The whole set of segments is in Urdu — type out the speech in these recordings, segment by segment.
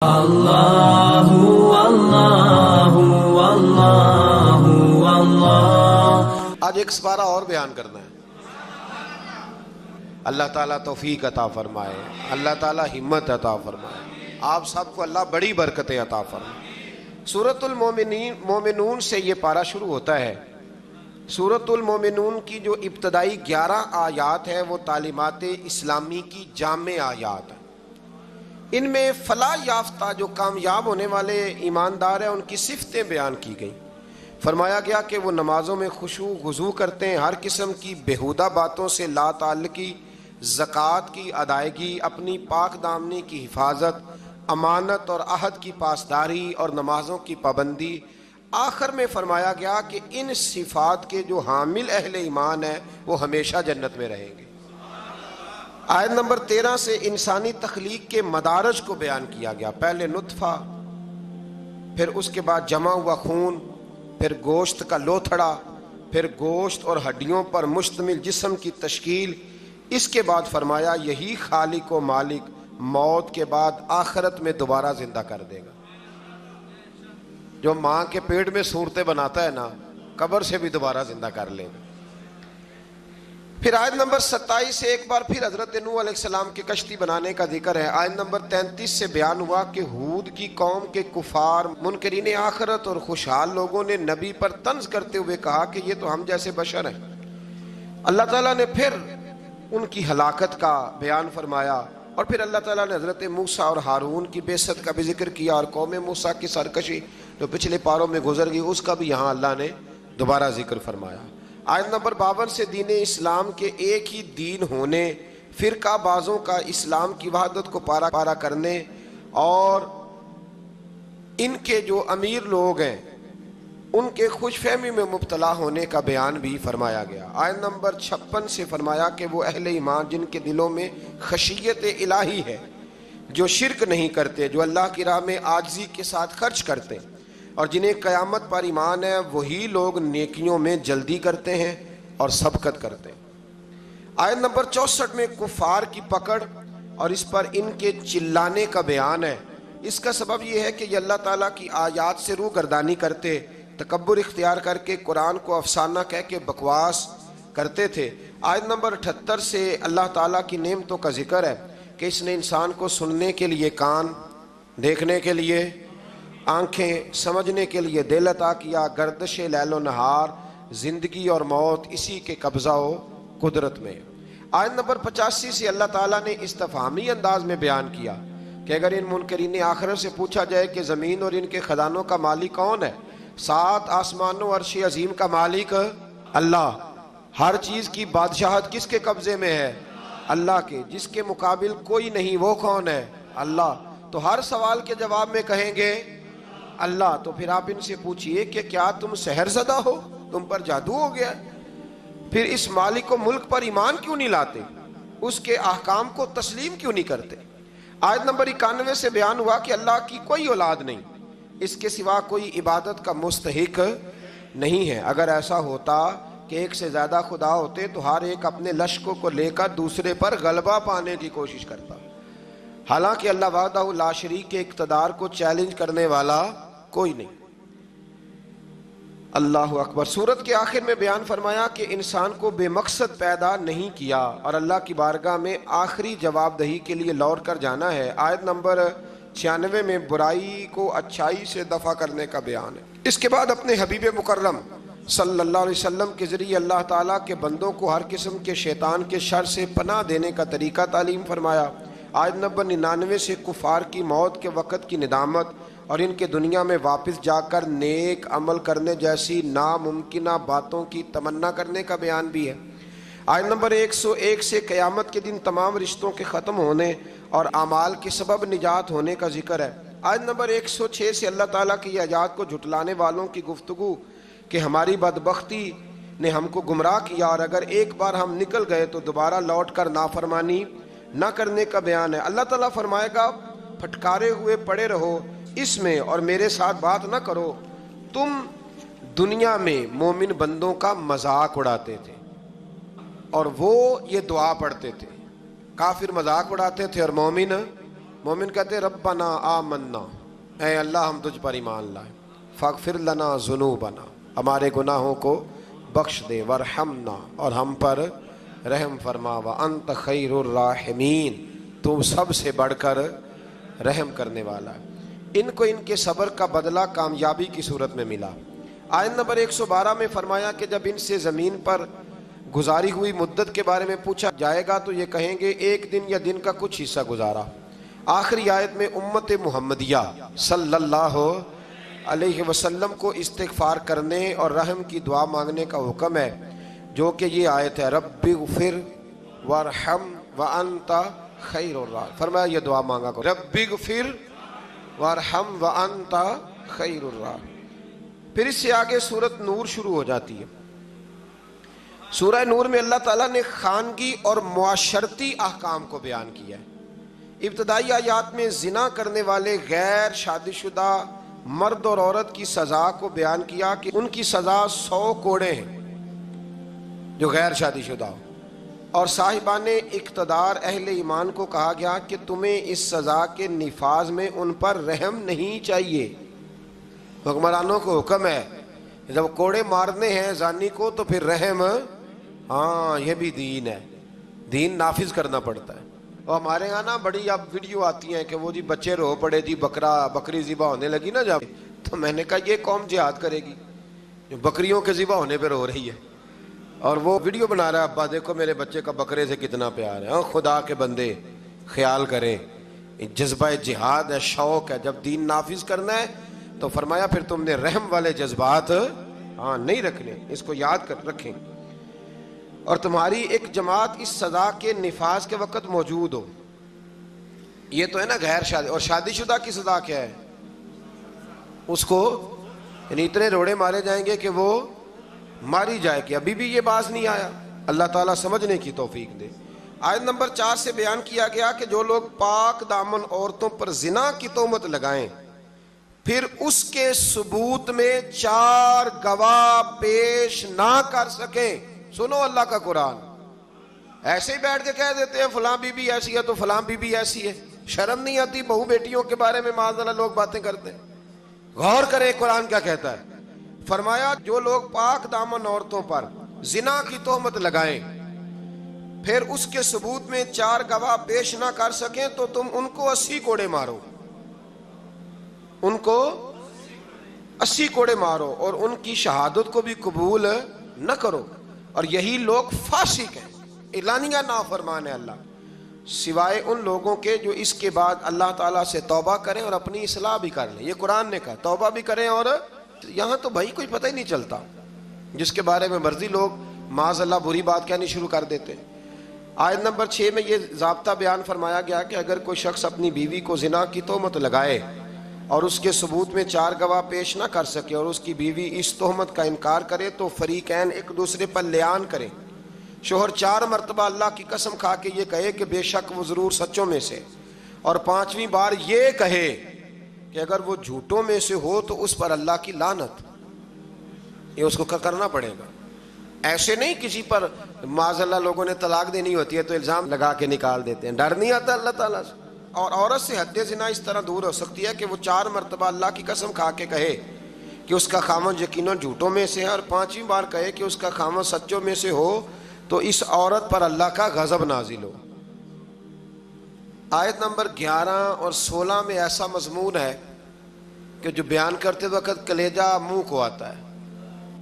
اللہ اللہ اللہ اللہ۔ آج ایک سپارہ اور بیان کرنا ہے۔ اللہ تعالیٰ توفیق عطا فرمائے، اللہ تعالیٰ ہمت عطا فرمائے، آپ سب کو اللہ بڑی برکتیں عطا فرمائے۔ سورۃ المومنون سے یہ پارہ شروع ہوتا ہے۔ سورۃ المومنون کی جو ابتدائی 11 آیات ہے وہ تعلیمات اسلامی کی جامع آیات ہیں۔ ان میں فلاح یافتہ جو کامیاب ہونے والے ایماندار ہیں ان کی صفتیں بیان کی گئیں۔ فرمایا گیا کہ وہ نمازوں میں خشوع خضوع کرتے ہیں، ہر قسم کی بیہودہ باتوں سے لا تعلقی، زکوٰۃ کی ادائیگی، اپنی پاک دامنی کی حفاظت، امانت اور عہد کی پاسداری اور نمازوں کی پابندی۔ آخر میں فرمایا گیا کہ ان صفات کے جو حامل اہل ایمان ہیں وہ ہمیشہ جنت میں رہیں گے۔ آیت نمبر 13 سے انسانی تخلیق کے مدارج کو بیان کیا گیا۔ پہلے نطفہ، پھر اس کے بعد جمع ہوا خون، پھر گوشت کا لوتھڑا، پھر گوشت اور ہڈیوں پر مشتمل جسم کی تشکیل۔ اس کے بعد فرمایا یہی خالق و مالک موت کے بعد آخرت میں دوبارہ زندہ کر دے گا۔ جو ماں کے پیٹ میں صورتیں بناتا ہے نا، قبر سے بھی دوبارہ زندہ کر لے گا۔ پھر آیت نمبر 27 سے ایک بار پھر حضرت نوح علیہ السلام کی کشتی بنانے کا ذکر ہے۔ آیت نمبر 33 سے بیان ہوا کہ ہود کی قوم کے کفار، منکرین آخرت اور خوشحال لوگوں نے نبی پر طنز کرتے ہوئے کہا کہ یہ تو ہم جیسے بشر ہیں۔ اللہ تعالیٰ نے پھر ان کی ہلاکت کا بیان فرمایا، اور پھر اللہ تعالیٰ نے حضرت موسیٰ اور ہارون کی بعثت کا بھی ذکر کیا، اور قوم موسیٰ کی سرکشی جو پچھلے پاروں میں گزر گئی اس کا بھی یہاں اللہ نے دوبارہ ذکر فرمایا۔ آیت نمبر 52 سے دین اسلام کے ایک ہی دین ہونے، فرقہ بازوں کا اسلام کی وحدت کو پارا کرنے اور ان کے جو امیر لوگ ہیں ان کے خوش فہمی میں مبتلا ہونے کا بیان بھی فرمایا گیا۔ آیت نمبر 56 سے فرمایا کہ وہ اہل ایمان جن کے دلوں میں خشیت الہی ہے، جو شرک نہیں کرتے، جو اللہ کی راہ میں عاجزی کے ساتھ خرچ کرتے، اور جنہیں قیامت پر ایمان ہے، وہی لوگ نیکیوں میں جلدی کرتے ہیں اور سبقت کرتے ہیں۔ آیت نمبر 64 میں کفار کی پکڑ اور اس پر ان کے چلانے کا بیان ہے۔ اس کا سبب یہ ہے کہ یہ اللہ تعالیٰ کی آیات سے روگردانی کرتے، تکبر اختیار کر کے قرآن کو افسانہ کہہ کے بکواس کرتے تھے۔ آیت نمبر 78 سے اللہ تعالیٰ کی نعمتوں کا ذکر ہے کہ اس نے انسان کو سننے کے لیے کان، دیکھنے کے لیے آنکھیں، سمجھنے کے لیے دل عطا کیا۔ گردش لیل و نہار، زندگی اور موت اسی کے قبضہ و قدرت میں۔ آیت نمبر 85 سے اللہ تعالیٰ نے استفہامی انداز میں بیان کیا کہ اگر ان منکرین آخرت سے پوچھا جائے کہ زمین اور ان کے خزانوں کا مالک کون ہے، 7 آسمانوں عرش عظیم کا مالک اللہ، ہر چیز کی بادشاہت کس کے قبضے میں ہے؟ اللہ کے، جس کے مقابل کوئی نہیں، وہ کون ہے؟ اللہ۔ تو ہر سوال کے جواب میں کہیں گے اللہ۔ تو پھر آپ ان سے پوچھئے کہ کیا تم سحر زدہ ہو، تم پر جادو ہو گیا؟ پھر اس مالک و ملک پر ایمان کیوں نہیں لاتے؟ اس کے احکام کو تسلیم کیوں نہیں کرتے؟ آیت نمبر 91 سے بیان ہوا کہ اللہ کی کوئی اولاد نہیں، اس کے سوا کوئی عبادت کا مستحق نہیں ہے۔ اگر ایسا ہوتا کہ ایک سے زیادہ خدا ہوتے تو ہر ایک اپنے لشکروں کو لے کر دوسرے پر غلبہ پانے کی کوشش کرتا۔ حالانکہ اللہ وحدہ لا شریک کے اقتدار کو چیلنج کرنے والا کوئی نہیں۔ اللہ اکبر۔ سورت کے آخر میں بیان فرمایا کہ انسان کو بے مقصد پیدا نہیں کیا اور اللہ کی بارگاہ میں آخری جواب دہی کے لیے لوٹ کر جانا ہے۔ آیت نمبر 96 میں برائی کو اچھائی سے دفع کرنے کا بیان ہے۔ اس کے بعد اپنے حبیب مکرم صلی اللہ علیہ وسلم کے ذریعے اللہ تعالیٰ کے بندوں کو ہر قسم کے شیطان کے شر سے پناہ دینے کا طریقہ تعلیم فرمایا۔ آیت نمبر 99 سے کفار کی موت کے وقت کی ندامت اور ان کے دنیا میں واپس جا کر نیک عمل کرنے جیسی ناممکنہ باتوں کی تمنا کرنے کا بیان بھی ہے۔ آیت نمبر 101 سے قیامت کے دن تمام رشتوں کے ختم ہونے اور اعمال کے سبب نجات ہونے کا ذکر ہے۔ آیت نمبر 106 سے اللہ تعالیٰ کی آیات کو جھٹلانے والوں کی گفتگو کہ ہماری بدبختی نے ہم کو گمراہ کیا اور اگر ایک بار ہم نکل گئے تو دوبارہ لوٹ کر نافرمانی نہ کرنے کا بیان ہے۔ اللہ تعالیٰ فرمائے گا پھٹکارے ہوئے پڑے رہو اس میں اور میرے ساتھ بات نہ کرو، تم دنیا میں مومن بندوں کا مذاق اڑاتے تھے اور وہ یہ دعا پڑھتے تھے۔ کافر مذاق اڑاتے تھے اور مومن مومن کہتے ہیں ربنا آمنا، اے اللہ ہم تجھ پر ایمان لائے، فاغفر لنا ذنوبنا، ہمارے گناہوں کو بخش دے، ورحمنا، اور ہم پر رحم فرما، وانت خیر الراحمین، تو سب سے بڑھ کر رحم کرنے والا ہے۔ ان کو ان کے صبر کا بدلہ کامیابی کی صورت میں ملا۔ آیت نمبر 112 میں فرمایا کہ جب ان سے زمین پر گزاری ہوئی مدت کے بارے میں پوچھا جائے گا تو یہ کہیں گے ایک دن یا دن کا کچھ حصہ گزارا۔ آخری آیت میں امت محمدیہ صلی اللہ علیہ وسلم کو استغفار کرنے اور رحم کی دعا مانگنے کا حکم ہے، جو کہ یہ آیت ہے، رب اغفر وارحم وانت خیر الراحمین۔ فرمایا یہ دعا مانگا کرو، رب اغفر وارحم وانت خیر الراحمین۔ پھر اس سے آگے سورۃ نور شروع ہو جاتی ہے۔ سورہ نور میں اللہ تعالیٰ نے خانگی اور معاشرتی احکام کو بیان کیا ہے۔ ابتدائی آیات میں زنا کرنے والے غیر شادی شدہ مرد اور عورت کی سزا کو بیان کیا کہ ان کی سزا 100 کوڑے ہیں جو غیر شادی شدہ ہو، اور صاحبان اقتدار اہل ایمان کو کہا گیا کہ تمہیں اس سزا کے نفاذ میں ان پر رحم نہیں چاہیے۔ حکمرانوں کو حکم ہے جب کوڑے مارنے ہیں زانی کو تو پھر رحم، ہاں یہ بھی دین ہے، دین نافذ کرنا پڑتا ہے۔ اور ہمارے یہاں نا بڑی اب ویڈیو آتی ہیں کہ وہ جی بچے رو پڑے جی بکری ذبح ہونے لگی نا جب، تو میں نے کہا یہ قوم جہاد کرے گی جو بکریوں کے ذبح ہونے پہ رو رہی ہے، اور وہ ویڈیو بنا رہا ہے ابا دیکھو میرے بچے کا بکرے سے کتنا پیار ہے۔ خدا کے بندے خیال کریں، جذبہ جہاد ہے، شوق ہے، جب دین نافذ کرنا ہے تو فرمایا پھر تم نے رحم والے جذبات نہیں رکھنے، اس کو یاد کر رکھیں، اور تمہاری ایک جماعت اس سزا کے نفاذ کے وقت موجود ہو۔ یہ تو ہے نا غیر شادی، اور شادی شدہ کی سزا کیا ہے؟ اس کو یعنی اتنے روڑے مارے جائیں گے کہ وہ ماری جائے گی۔ ابھی بھی یہ باز نہیں آیا، اللہ تعالیٰ سمجھنے کی توفیق دے۔ آیت نمبر 4 سے بیان کیا گیا کہ جو لوگ پاک دامن عورتوں پر زنا کی تہمت لگائیں پھر اس کے ثبوت میں 4 گواہ پیش نہ کر سکیں، سنو اللہ کا قرآن، ایسے ہی بیٹھ کے کہہ دیتے ہیں فلاں بی بی ایسی ہے تو فلاں بی بی ایسی ہے، شرم نہیں آتی؟ بہو بیٹیوں کے بارے میں معاذ اللہ لوگ باتیں کرتے ہیں۔ غور کریں قرآن کیا کہتا ہے۔ فرمایا جو لوگ پاک دامن عورتوں پر زنا کی تہمت لگائیں پھر اس کے ثبوت میں 4 گواہ پیش نہ کر سکیں تو تم ان کو 80 کوڑے مارو، ان کو 80 کوڑے مارو، اور ان کی شہادت کو بھی قبول نہ کرو، اور یہی لوگ فاسق ہیں، اعلانیہ نافرمان ہے اللہ، سوائے ان لوگوں کے جو اس کے بعد اللہ تعالیٰ سے توبہ کریں اور اپنی اصلاح بھی کر لیں۔ یہ قرآن نے کہا توبہ بھی کریں، اور یہاں تو بھائی کوئی پتہ ہی نہیں چلتا، جس کے بارے میں مرضی لوگ معاذ اللہ بری بات کہنی شروع کر دیتے ہیں۔ آیت نمبر 6 میں یہ ضابطہ بیان فرمایا گیا کہ اگر کوئی شخص اپنی بیوی کو زنا کی تہمت لگائے اور اس کے ثبوت میں 4 گواہ پیش نہ کر سکے اور اس کی بیوی اس تہمت کا انکار کرے تو فریقین ایک دوسرے پر لعان کریں۔ شوہر 4 مرتبہ اللہ کی قسم کھا کے یہ کہے کہ بے شک وہ ضرور سچوں میں سے، اور 5ویں بار یہ کہے کہ اگر وہ جھوٹوں میں سے ہو تو اس پر اللہ کی لعنت، یہ اس کو کرنا پڑے گا۔ ایسے نہیں کسی پر معاذ اللہ لوگوں نے طلاق دینی ہوتی ہے تو الزام لگا کے نکال دیتے ہیں، ڈر نہیں آتا اللہ تعالیٰ سے۔ اور عورت سے حد زنا اس طرح دور ہو سکتی ہے کہ وہ 4 مرتبہ اللہ کی قسم کھا کے کہے کہ اس کا خامن یقیناً جھوٹوں میں سے ہے، اور 5ویں بار کہے کہ اس کا خامن سچوں میں سے ہو تو اس عورت پر اللہ کا غضب نازل ہو۔ آیت نمبر 11 اور 16 میں ایسا مضمون ہے کہ جو بیان کرتے وقت کلیجہ منہ کو آتا ہے۔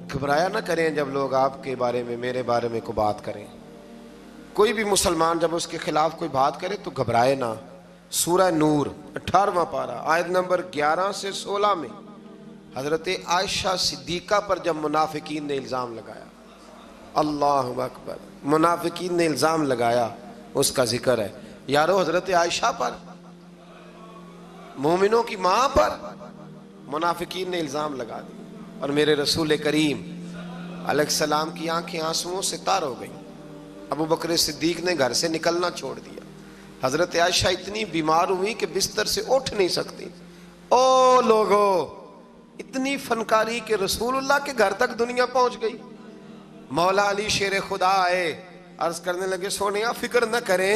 گھبرایا نہ کریں جب لوگ آپ کے بارے میں میرے بارے میں کوئی بات کریں، کوئی بھی مسلمان جب اس کے خلاف کوئی بات کرے تو گھبرائے نہ۔ سورہ نور 18واں پارہ آیت نمبر 11 سے 16 میں حضرت عائشہ صدیقہ پر جب منافقین نے الزام لگایا، اللہ اکبر، منافقین نے الزام لگایا، اس کا ذکر ہے۔ یارو حضرت عائشہ پر، مومنوں کی ماں پر منافقین نے الزام لگا دیا، اور میرے رسول کریم علیہ السلام کی آنکھیں آنسوؤں سے تار ہو گئیں۔ ابو بکر صدیق نے گھر سے نکلنا چھوڑ دیا۔ حضرت عائشہ اتنی بیمار ہوئی کہ بستر سے اٹھ نہیں سکتی۔ او لوگو، اتنی فنکاری کہ رسول اللہ کے گھر تک دنیا پہنچ گئی۔ مولا علی شیر خدا آئے، عرض کرنے لگے سونیا فکر نہ کریں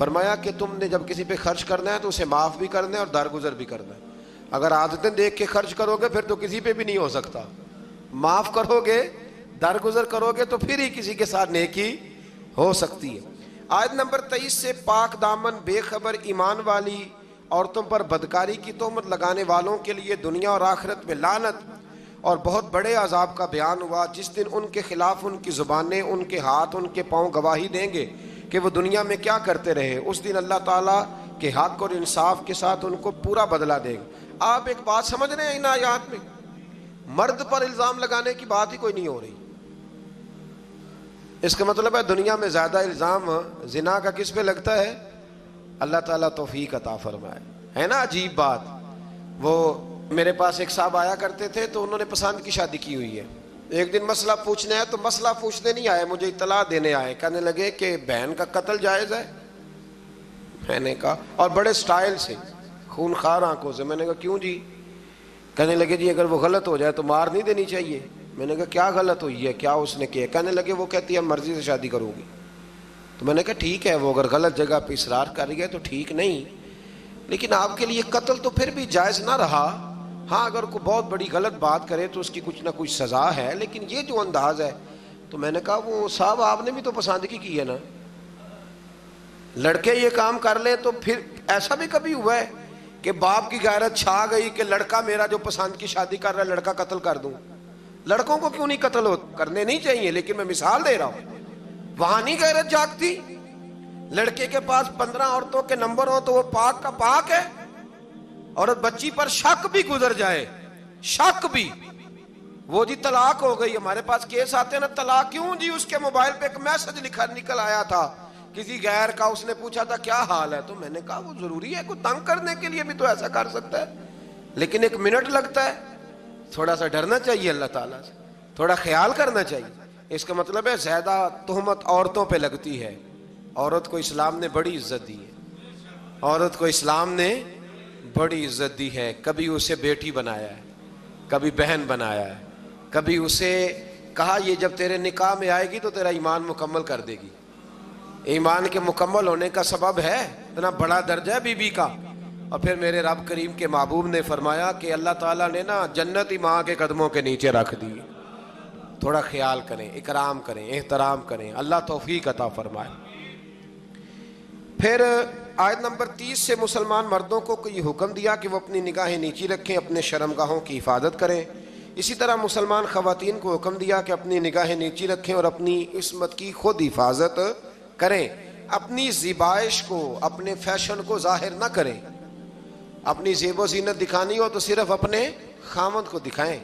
فرمایا کہ تم نے جب کسی پہ خرچ کرنا ہے تو اسے معاف بھی کرنا ہے اور درگزر بھی کرنا ہے. اگر عادتیں دیکھ کے خرچ کرو گے پھر تو کسی پہ بھی نہیں ہو سکتا. معاف کرو گے, درگزر کرو گے تو پھر ہی کسی کے ساتھ نیکی ہو سکتی ہے. آیت نمبر 23 سے پاک دامن بے خبر ایمان والی عورتوں پر بدکاری کی تہمت لگانے والوں کے لیے دنیا اور آخرت میں لعنت اور بہت بڑے عذاب کا بیان ہوا. جس دن ان کے خلاف ان کی زبانیں, ان کے ہاتھ, ان کے پاؤں گواہی دیں گے کہ وہ دنیا میں کیا کرتے رہے. اس دن اللہ تعالیٰ کے حق اور انصاف کے ساتھ ان کو پورا بدلہ دے گا. آپ ایک بات سمجھ رہے ہیں ان آیات میں, مرد پر الزام لگانے کی بات ہی کوئی نہیں ہو رہی. اس کا مطلب ہے دنیا میں زیادہ الزام زنا کا کس پہ لگتا ہے؟ اللہ تعالیٰ توفیق عطا فرمائے. ہے نا عجیب بات. وہ میرے پاس ایک صاحب آیا کرتے تھے تو انہوں نے پسند کی شادی کی ہوئی ہے. ایک دن مسئلہ پوچھنے آئے تو مسئلہ پوچھنے نہیں آئے, مجھے اطلاع دینے آئے. کہنے لگے کہ بہن کا قتل جائز ہے. میں نے کہا, اور بڑے سٹائل سے, خونخوار آنکھوں سے. میں نے کہا کیوں جی؟ کہنے لگے جی اگر وہ غلط ہو جائے تو مار نہیں دینی چاہیے. میں نے کہا کیا غلط ہوئی ہے, کیا اس نے کیا؟ کہنے لگے وہ کہتی ہے مرضی سے شادی کروں گی. تو میں نے کہا ٹھیک ہے, وہ اگر غلط جگہ پہ اصرار کر رہی ہے تو ٹھیک نہیں, لیکن آپ کے لیے قتل تو پھر بھی جائز نہ رہا. ہاں اگر کوئی بہت بڑی غلط بات کرے تو اس کی کچھ نہ کچھ سزا ہے, لیکن یہ جو انداز ہے. تو میں نے کہا وہ صاحب آپ نے بھی تو پسندگی کی ہے نا, لڑکے یہ کام کر لیں تو پھر ایسا بھی کبھی ہوا ہے کہ باپ کی غیرت چھا گئی کہ لڑکا میرا جو پسند کی شادی کر رہا ہے لڑکا قتل کر دوں؟ لڑکوں کو کیوں نہیں قتل کرنے نہیں چاہیے, لیکن میں مثال دے رہا ہوں. وہاں نہیں غیرت جاگتی. لڑکے کے پاس 15 عورتوں کے نمبر ہو تو وہ پاک کا پاک ہے, اور بچی پر شک بھی گزر جائے, شک بھی, وہ جی طلاق ہو گئی. ہمارے پاس کیس آتے ہیں نا, طلاق کیوں جی؟ اس کے موبائل پہ ایک میسج نکل آیا تھا کسی غیر کا, اس نے پوچھا تھا کیا حال ہے. تو میں نے کہا وہ ضروری ہے, کوئی تنگ کرنے کے لیے بھی تو ایسا کر سکتا ہے, لیکن 1 منٹ لگتا ہے. تھوڑا سا ڈرنا چاہیے اللہ تعالیٰ سے, تھوڑا خیال کرنا چاہیے. اس کا مطلب ہے زیادہ تہمت عورتوں پہ لگتی ہے. عورت کو اسلام نے بڑی عزت دی ہے, عورت کو اسلام نے بڑی عزت دی ہے. کبھی اسے بیٹی بنایا ہے, کبھی بہن بنایا ہے, کبھی اسے کہا یہ جب تیرے نکاح میں آئے گی تو تیرا ایمان مکمل کر دے گی. ایمان کے مکمل ہونے کا سبب ہے اتنا بڑا درجہ ہے بی بی کا. اور پھر میرے رب کریم کے محبوب نے فرمایا کہ اللہ تعالیٰ نے نا جنت ہی ماں کے قدموں کے نیچے رکھ دی. تھوڑا خیال کریں, اکرام کریں, احترام کریں. اللہ توفیق عطا فرمائے. پھر آیت نمبر 30 سے مسلمان مردوں کو یہ حکم دیا کہ وہ اپنی نگاہیں نیچی رکھیں, اپنے شرمگاہوں کی حفاظت کریں. اسی طرح مسلمان خواتین کو حکم دیا کہ اپنی نگاہیں نیچی رکھیں اور اپنی عصمت کی خود حفاظت کریں. اپنی زیبائش کو, اپنے فیشن کو ظاہر نہ کریں. اپنی زیب و زینت دکھانی ہو تو صرف اپنے خاوند کو دکھائیں,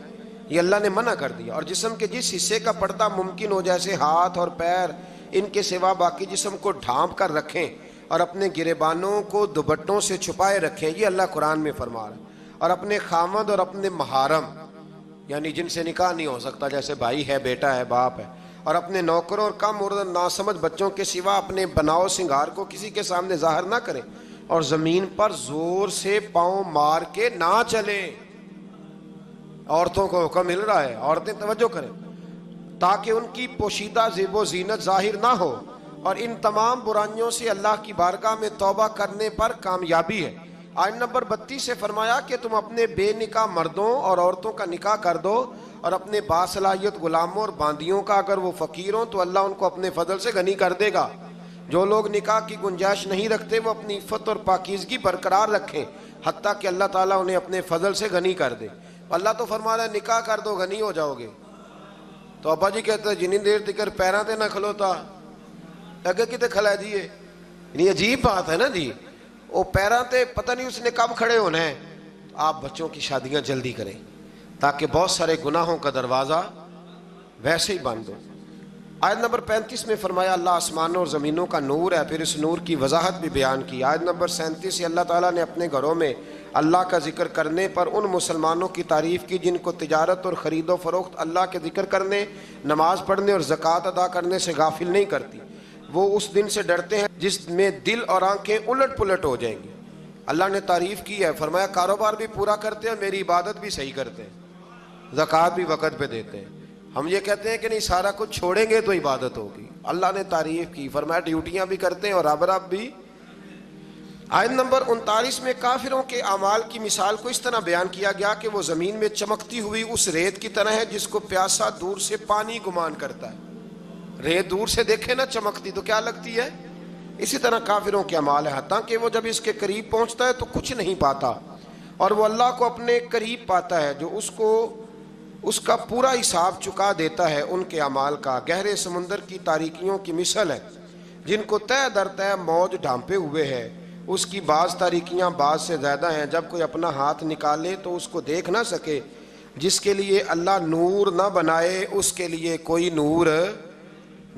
یہ اللہ نے منع کر دیا. اور جسم کے جس حصے کا پردہ ممکن ہو جیسے ہاتھ اور پیر, ان کے سوا باقی جسم کو ڈھانپ کر رکھیں اور اپنے گریبانوں کو دوپٹوں سے چھپائے رکھیں, یہ اللہ قرآن میں فرما رہا ہے. اور اپنے خاوند اور اپنے محارم یعنی جن سے نکاح نہیں ہو سکتا, جیسے بھائی ہے, بیٹا ہے, باپ ہے, اور اپنے نوکروں اور کم اور ناسمجھ بچوں کے سوا اپنے بناؤ سنگار کو کسی کے سامنے ظاہر نہ کریں. اور زمین پر زور سے پاؤں مار کے نہ چلیں. عورتوں کو حکم مل رہا ہے, عورتیں توجہ کریں تاکہ ان کی پوشیدہ زیب و زینت ظاہر نہ ہو. اور ان تمام برائیوں سے اللہ کی بارگاہ میں توبہ کرنے پر کامیابی ہے. آیت نمبر 32 سے فرمایا کہ تم اپنے بے نکاح مردوں اور عورتوں کا نکاح کر دو, اور اپنے باصلاحیت غلاموں اور باندیوں کا اگر وہ فقیر ہوں تو اللہ ان کو اپنے فضل سے غنی کر دے گا. جو لوگ نکاح کی گنجائش نہیں رکھتے وہ اپنی عفت اور پاکیزگی برقرار رکھیں حتیٰ کہ اللہ تعالیٰ انہیں اپنے فضل سے غنی کر دے. اللہ تو فرما رہا ہے نکاح کر دو غنی ہو جاؤ گے. تو ابا جی کہتے ہیں جنی دیر تکر پیراں تے نہ کھلوتا اگے کتے کھلا دیے. یعنی عجیب بات ہے نا جی, وہ پیراں تے پتہ نہیں اس نے کب کھڑے ہونا ہے. آپ بچوں کی شادیاں جلدی کریں تاکہ بہت سارے گناہوں کا دروازہ ویسے ہی بند ہو. آیت نمبر 35 میں فرمایا اللہ آسمانوں اور زمینوں کا نور ہے, پھر اس نور کی وضاحت بھی بیان کی. آیت نمبر 37 سے اللہ تعالیٰ نے اپنے گھروں میں اللہ کا ذکر کرنے پر ان مسلمانوں کی تعریف کی جن کو تجارت اور خرید و فروخت اللہ کے ذکر کرنے, نماز پڑھنے اور زکوٰۃ ادا کرنے سے غافل نہیں کرتی. وہ اس دن سے ڈرتے ہیں جس میں دل اور آنکھیں الٹ پلٹ ہو جائیں گی. اللہ نے تعریف کی ہے, فرمایا کاروبار بھی پورا کرتے ہیں, میری عبادت بھی صحیح کرتے ہیں, زکوٰۃ بھی وقت پہ دیتے ہیں. ہم یہ کہتے ہیں کہ نہیں سارا کچھ چھوڑیں گے تو عبادت ہوگی. اللہ نے تعریف کی, فرمایا ڈیوٹیاں بھی کرتے ہیں اور رب بھی آیت نمبر 39 میں کافروں کے اعمال کی مثال کو اس طرح بیان کیا گیا کہ وہ زمین میں چمکتی ہوئی اس ریت کی طرح ہے جس کو پیاسا دور سے پانی گمان کرتا ہے۔ ریت دور سے دیکھے نا چمکتی تو کیا لگتی ہے؟ اسی طرح کافروں کے اعمال ہے، حتیٰ کہ وہ جب اس کے قریب پہنچتا ہے تو کچھ نہیں پاتا، اور وہ اللہ کو اپنے قریب پاتا ہے جو اس کا پورا حساب چکا دیتا ہے۔ ان کے اعمال کا گہرے سمندر کی تاریکیوں کی مثل ہے جن کو تہ در تہ موج ڈھانپے ہوئے ہے، اس کی بعض تاریکیاں بعض سے زیادہ ہیں، جب کوئی اپنا ہاتھ نکالے تو اس کو دیکھ نہ سکے۔ جس کے لیے اللہ نور نہ بنائے اس کے لیے کوئی نور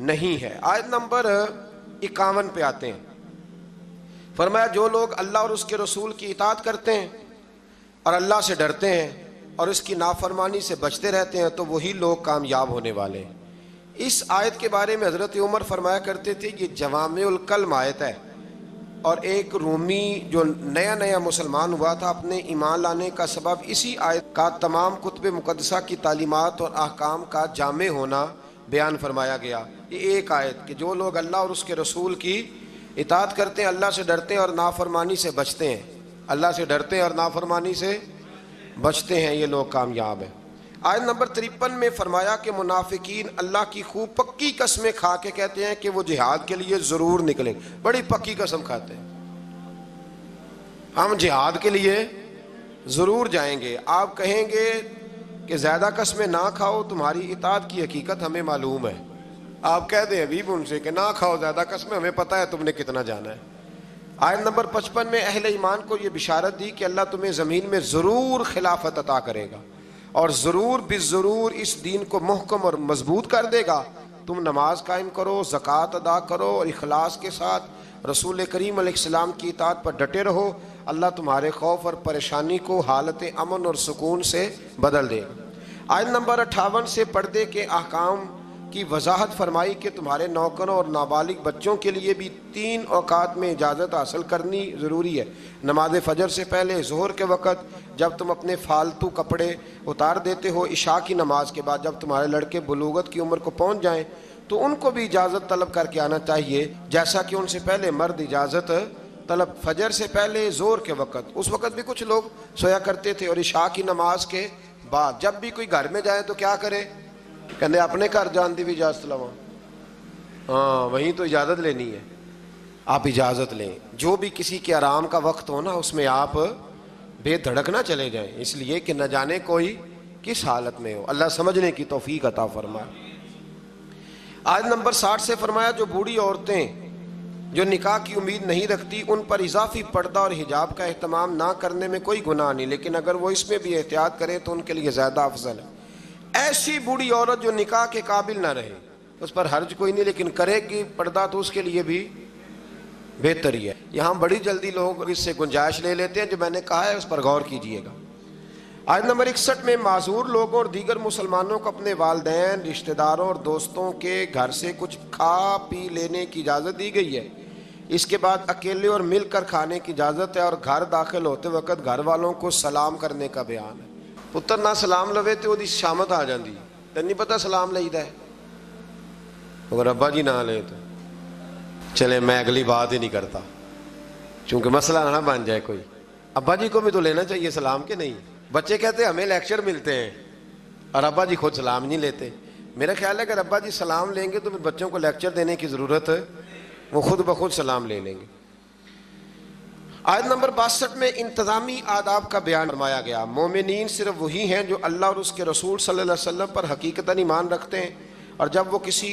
نہیں ہے۔ آیت نمبر 51 پہ آتے ہیں، فرمایا جو لوگ اللہ اور اس کے رسول کی اطاعت کرتے ہیں اور اللہ سے ڈرتے ہیں اور اس کی نافرمانی سے بچتے رہتے ہیں تو وہی لوگ کامیاب ہونے والے ہیں۔ اس آیت کے بارے میں حضرت عمر فرمایا کرتے تھے یہ جوامع الکلم آیت ہے، اور ایک رومی جو نیا مسلمان ہوا تھا اپنے ایمان لانے کا سبب اسی آیت کا تمام کتب مقدسہ کی تعلیمات اور احکام کا جامع ہونا بیان فرمایا گیا۔ یہ ایک آیت کہ جو لوگ اللہ اور اس کے رسول کی اطاعت کرتے ہیں، اللہ سے ڈرتے ہیں اور نافرمانی سے بچتے ہیں، اللہ سے ڈرتے ہیں اور نافرمانی سے بچتے ہیں، یہ لوگ کامیاب ہیں۔ آیت نمبر 53 میں فرمایا کہ منافقین اللہ کی خوب پکی قسمیں کھا کے کہتے ہیں کہ وہ جہاد کے لیے ضرور نکلے، بڑی پکی قسم کھاتے ہیں، ہم جہاد کے لیے ضرور جائیں گے۔ آپ کہیں گے کہ زیادہ قسمیں نہ کھاؤ، تمہاری اطاعت کی حقیقت ہمیں معلوم ہے۔ آپ کہہ دیں حبیب ان سے کہ نہ کھاؤ زیادہ قسمیں، ہمیں پتہ ہے تم نے کتنا جانا ہے۔ آیت نمبر 55 میں اہل ایمان کو یہ بشارت دی کہ اللہ تمہیں زمین میں ضرور خلافت عطا کرے گا اور ضرور بالضرور اس دین کو محکم اور مضبوط کر دے گا۔ تم نماز قائم کرو، زکوٰۃ ادا کرو اور اخلاص کے ساتھ رسول کریم علیہ السلام کی اطاعت پر ڈٹے رہو، اللہ تمہارے خوف اور پریشانی کو حالت امن اور سکون سے بدل دے گا۔ آیت نمبر 58 سے پردے کے احکام کی وضاحت فرمائی کہ تمہارے نوکروں اور نابالغ بچوں کے لیے بھی 3 اوقات میں اجازت حاصل کرنی ضروری ہے۔ نماز فجر سے پہلے، ظہر کے وقت جب تم اپنے فالتو کپڑے اتار دیتے ہو، عشاء کی نماز کے بعد جب تمہارے لڑکے بلوغت کی عمر کو پہنچ جائیں تو ان کو بھی اجازت طلب کر کے آنا چاہیے جیسا کہ ان سے پہلے مرد اجازت طلب فجر سے پہلے، ظہر کے وقت، اس وقت بھی کچھ لوگ سویا کرتے تھے، اور عشاء کی نماز کے بعد جب بھی کوئی گھر میں جائے تو کیا کرے؟ کہنے اپنے گھر جان دی بھی اجازت لوا، ہاں وہیں تو اجازت لینی ہے، آپ اجازت لیں۔ جو بھی کسی کے آرام کا وقت ہو نا اس میں آپ بے دھڑک نہ چلے جائیں، اس لیے کہ نہ جانے کوئی کس حالت میں ہو۔ اللہ سمجھنے کی توفیق عطا فرمائے۔ آیت نمبر 60 سے فرمایا جو بوڑھی عورتیں جو نکاح کی امید نہیں رکھتی ان پر اضافی پردہ اور حجاب کا اہتمام نہ کرنے میں کوئی گناہ نہیں، لیکن اگر وہ اس میں بھی احتیاط کریں تو ان کے لیے زیادہ افضل ہے۔ ایسی بوڑھی عورت جو نکاح کے قابل نہ رہے اس پر حرج کوئی نہیں، لیکن کرے گی پردہ تو اس کے لیے بھی بہتر ہی ہے۔ یہاں بڑی جلدی لوگ اس سے گنجائش لے لیتے ہیں، جو میں نے کہا ہے اس پر غور کیجئے گا۔ آیت نمبر 61 میں معذور لوگوں اور دیگر مسلمانوں کو اپنے والدین، رشتہ داروں اور دوستوں کے گھر سے کچھ کھا پی لینے کی اجازت دی گئی ہے۔ اس کے بعد اکیلے اور مل کر کھانے کی اجازت ہے، اور گھر داخل ہوتے وقت گھر والوں کو سلام کرنے کا بیان ہے۔ پتر نہ سلام لوے تو وہ شامت آ جاندی، تین نہیں پتہ سلام لئیدا ہے، اگر ابا جی نہ لے تو چلے میں اگلی بات ہی نہیں کرتا، چونکہ مسئلہ نہ بن جائے کوئی۔ ابا جی کو بھی تو لینا چاہیے سلام، کے نہیں؟ بچے کہتے ہیں ہمیں لیکچر ملتے ہیں اور ابا جی خود سلام نہیں لیتے۔ میرا خیال ہے اگر ابا جی سلام لیں گے تو پھر بچوں کو لیکچر دینے کی ضرورت ہے، وہ خود بخود سلام لے لیں گے۔ آیت نمبر 62 میں انتظامی آداب کا بیان فرمایا گیا۔ مومنین صرف وہی ہیں جو اللہ اور اس کے رسول صلی اللہ علیہ وسلم پر حقیقتاً ایمان رکھتے ہیں، اور جب وہ کسی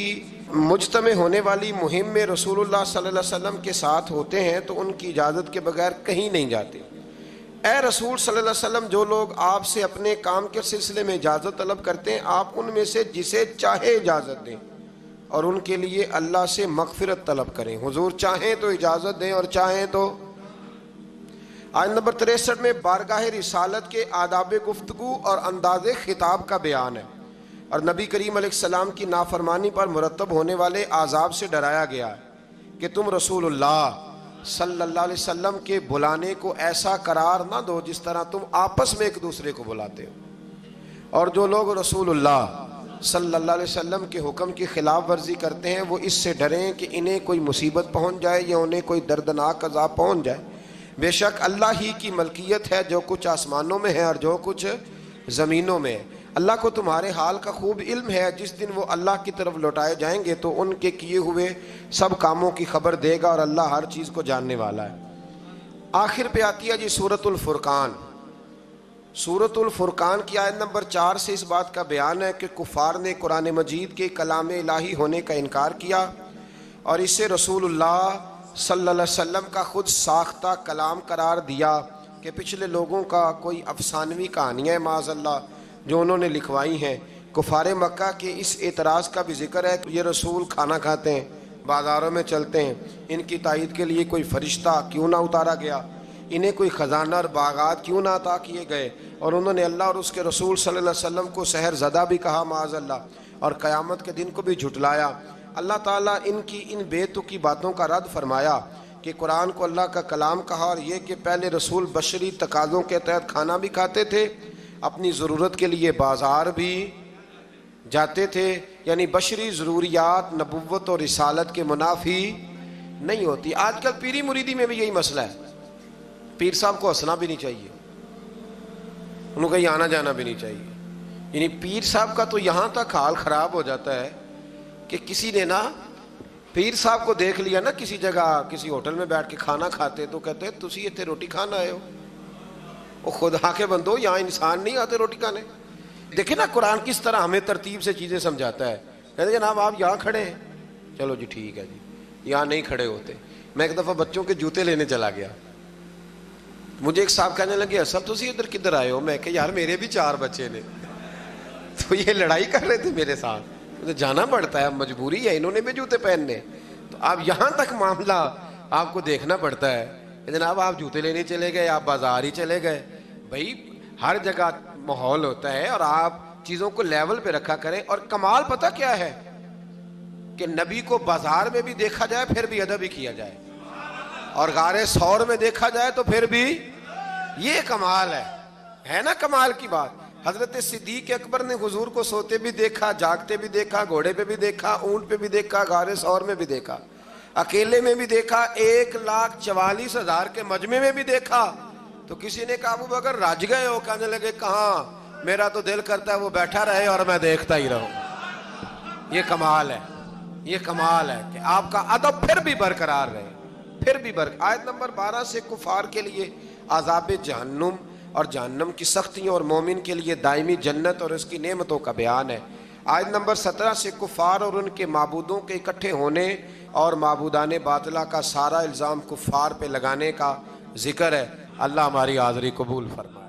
مجتمع ہونے والی مہم میں رسول اللہ صلی اللہ علیہ وسلم کے ساتھ ہوتے ہیں تو ان کی اجازت کے بغیر کہیں نہیں جاتے۔ اے رسول صلی اللہ علیہ وسلم، جو لوگ آپ سے اپنے کام کے سلسلے میں اجازت طلب کرتے ہیں آپ ان میں سے جسے چاہے اجازت دیں اور ان کے لیے اللہ سے مغفرت طلب کریں۔ حضور چاہیں تو اجازت دیں اور چاہیں تو۔ آیت نمبر 63 میں بارگاہ رسالت کے آداب گفتگو اور انداز خطاب کا بیان ہے، اور نبی کریم علیہ السلام کی نافرمانی پر مرتب ہونے والے عذاب سے ڈرایا گیا ہے کہ تم رسول اللہ صلی اللہ علیہ وسلم کے بلانے کو ایسا قرار نہ دو جس طرح تم آپس میں ایک دوسرے کو بلاتے ہو، اور جو لوگ رسول اللہ صلی اللہ علیہ وسلم کے حکم کی خلاف ورزی کرتے ہیں وہ اس سے ڈریں کہ انہیں کوئی مصیبت پہنچ جائے یا انہیں کوئی دردناک عذاب پہنچ جائے۔ بے شک اللہ ہی کی ملکیت ہے جو کچھ آسمانوں میں ہے اور جو کچھ زمینوں میں ہے۔ اللہ کو تمہارے حال کا خوب علم ہے، جس دن وہ اللہ کی طرف لوٹائے جائیں گے تو ان کے کیے ہوئے سب کاموں کی خبر دے گا، اور اللہ ہر چیز کو جاننے والا ہے۔ آخر پہ آتی ہے جی سورۃ الفرقان۔ سورۃ الفرقان کی آیت نمبر 4 سے اس بات کا بیان ہے کہ کفار نے قرآن مجید کے کلام الہی ہونے کا انکار کیا اور اسے رسول اللہ صلی اللہ علیہ وسلم کا خود ساختہ کلام قرار دیا کہ پچھلے لوگوں کا کوئی افسانوی کہانیاں معاذ اللہ جو انہوں نے لکھوائی ہیں۔ کفار مکہ کے اس اعتراض کا بھی ذکر ہے کہ یہ رسول کھانا کھاتے ہیں، بازاروں میں چلتے ہیں، ان کی تائید کے لیے کوئی فرشتہ کیوں نہ اتارا گیا، انہیں کوئی خزانہ اور باغات کیوں نہ عطا کیے گئے، اور انہوں نے اللہ اور اس کے رسول صلی اللہ علیہ وسلم کو سحر زدہ بھی کہا معاذ اللہ، اور قیامت کے دن کو بھی جھٹلایا۔ اللہ تعالیٰ ان کی ان بے تکی باتوں کا رد فرمایا کہ قرآن کو اللہ کا کلام کہا، اور یہ کہ پہلے رسول بشری تقاضوں کے تحت کھانا بھی کھاتے تھے، اپنی ضرورت کے لیے بازار بھی جاتے تھے، یعنی بشری ضروریات نبوت اور رسالت کے منافی نہیں ہوتی۔ آج کل پیری مریدی میں بھی یہی مسئلہ ہے، پیر صاحب کو ہنسنا بھی نہیں چاہیے، ان کو کہیں آنا جانا بھی نہیں چاہیے، یعنی پیر صاحب کا تو یہاں تک حال خراب ہو جاتا ہے کہ کسی نے نا پیر صاحب کو دیکھ لیا نا کسی جگہ کسی ہوٹل میں بیٹھ کے کھانا کھاتے تو کہتے ہیں تسی اتنے روٹی کھانا آئے ہو، وہ خدا کے بندو یہاں انسان نہیں آتے روٹی کھانے۔ دیکھیں نا قرآن کس طرح ہمیں ترتیب سے چیزیں سمجھاتا ہے، کہتے ہیں جناب آپ یہاں کھڑے ہیں، چلو جی ٹھیک ہے جی، یہاں نہیں کھڑے ہوتے۔ میں ایک دفعہ بچوں کے جوتے لینے چلا گیا، مجھے ایک صاحب کہنے لگے اصل تسی ادھر کدھر آئے ہو؟ میں کہ یار میرے بھی 4 بچے نے، تو یہ لڑائی کر رہے تھے میرے ساتھ، مجھے جانا پڑتا ہے، مجبوری ہے، انہوں نے بھی جوتے پہننے، تو اب یہاں تک معاملہ آپ کو دیکھنا پڑتا ہے۔ جناب آپ جوتے لینے چلے گئے، آپ بازار ہی چلے گئے، بھائی ہر جگہ ماحول ہوتا ہے، اور آپ چیزوں کو لیول پہ رکھا کریں۔ اور کمال پتہ کیا ہے کہ نبی کو بازار میں بھی دیکھا جائے پھر بھی ادب ہی کیا جائے، اور غار ثور میں دیکھا جائے تو پھر بھی، یہ کمال ہے نا کمال کی بات۔ حضرت صدیق اکبر نے حضور کو سوتے بھی دیکھا، جاگتے بھی دیکھا، گھوڑے پہ بھی دیکھا، اونٹ پہ بھی دیکھا، غار ثور میں بھی دیکھا، اکیلے میں بھی دیکھا، 1,44,000 کے مجمع میں بھی دیکھا۔ تو کسی نے کہا ابو بکر رج گئے ہو؟ کہنے لگے کہاں، میرا تو دل کرتا ہے وہ بیٹھا رہے اور میں دیکھتا ہی رہوں۔ یہ کمال ہے، یہ کمال ہے کہ آپ کا ادب پھر بھی برقرار رہے، پھر بھی آیت نمبر 12 سے کفار کے لیے عذاب جہنم اور جہنم کی سختیوں، اور مومن کے لیے دائمی جنت اور اس کی نعمتوں کا بیان ہے۔ آیت نمبر 17 سے کفار اور ان کے معبودوں کے اکٹھے ہونے اور معبودان باطلہ کا سارا الزام کفار پہ لگانے کا ذکر ہے۔ اللہ ہماری حاضری قبول فرمائے۔